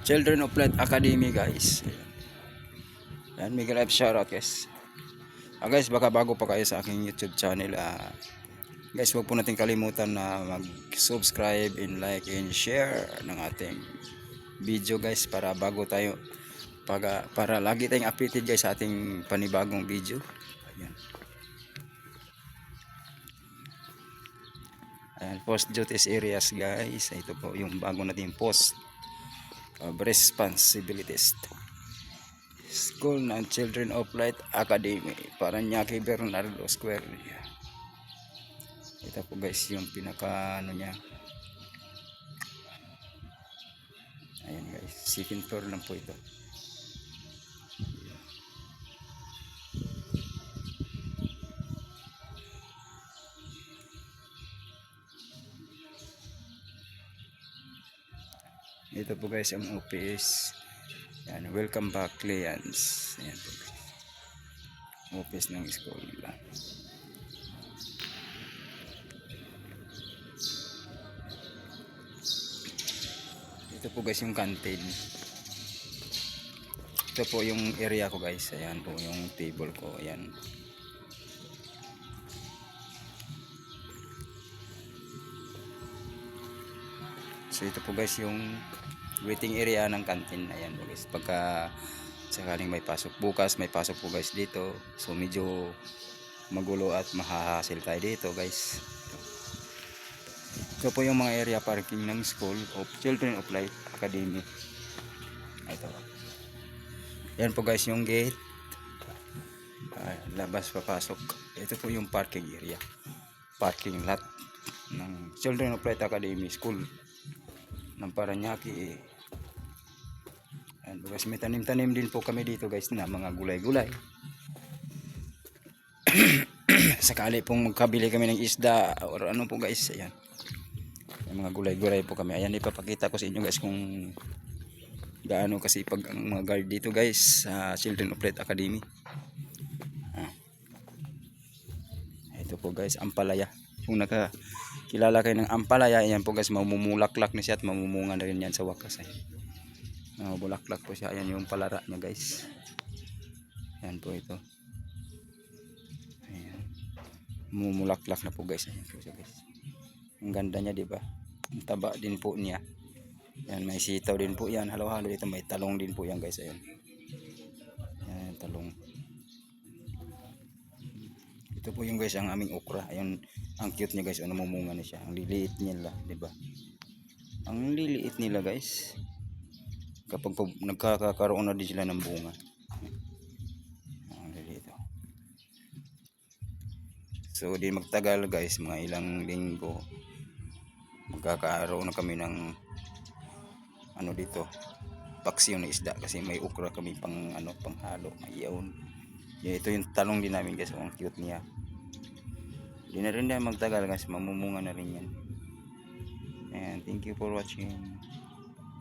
Children of Light Academy, guys. Yan, Miguel F. Shoutout, guys. Guys, baka bago pa kayo sa aking YouTube channel, guys, huwag po natin kalimutan na mag-subscribe and like and share ng ating video, guys, para bago tayo para lagi tayong updated, guys, sa ating panibagong video. Ayan. Ayan, post duties areas, guys. Ito po yung bago nating post of responsibilities. School ng Children of Light Academy, Paranaque Bernardo Square. Ito po, guys, yung pinaka ano niya. Ayan, guys, second floor lang po ito. Ito po, guys, ang office. Yan, welcome back clients. Ayan po, guys, office ng school nila. Ito po, guys, yung canteen. Ito po yung area ko, guys. Ayan po yung table ko. Ayan. So ito po, guys, yung waiting area ng canteen. Ayan po, guys, pagka sakaling may pasok bukas, may pasok po, guys, dito. So medyo magulo at mahahasil tayo dito, guys. Ito po yung mga area parking ng School of Children of Light Academy. Ito. Yan po, guys, yung gate. Labas papasok. Ito po yung parking area. Parking lot ng Children of Light Academy School ng Paranaque. Ayan po, guys, may tanim-tanim din po kami dito, guys, na mga gulay-gulay. Sakali pong magkabili kami ng isda or ano po, guys, ayan, may mga gulay-gulay po kami. Ayan, ipapakita ko sa inyo, guys, kung gaano kasi pag ang mga guard dito, guys, sa Children of Light Academy. Ito po, guys, ampalaya. Kung nakakilala kayo ng ampalaya, ayan po, guys, mamumulaklak na siya at mamumunga na rin yan sa wakas. Bulaklak po siya. Ayan yung palara niya, guys. Ayan po ito. Ayan. Mumulaklak na po, guys. Ayan po siya, guys. Ang ganda niya, di ba? Ang taba din po niya. Ayan, may sitaw din po yan. Halo-halo dito. May talong din po yan, guys. Ayan. Ayan, talong. Ito po yung, guys, ang aming okra. Ayan, ang cute niya, guys. Ano, mumunga na siya. Ang liliit nila, di ba? Ang liliit nila, guys. Kapag nagkakaroon na din sila ng bunga. Ang liliit. So di magtagal, guys, mga ilang linggo magkakaroon na kami ng ano dito, paksiyon na isda, kasi may okra kami pang ano, pang halo, mayaon. Ito yung talong din namin, guys. Ang cute niya. Di na rin na magtagal, guys, mamumunga na rin yan. And thank you for watching.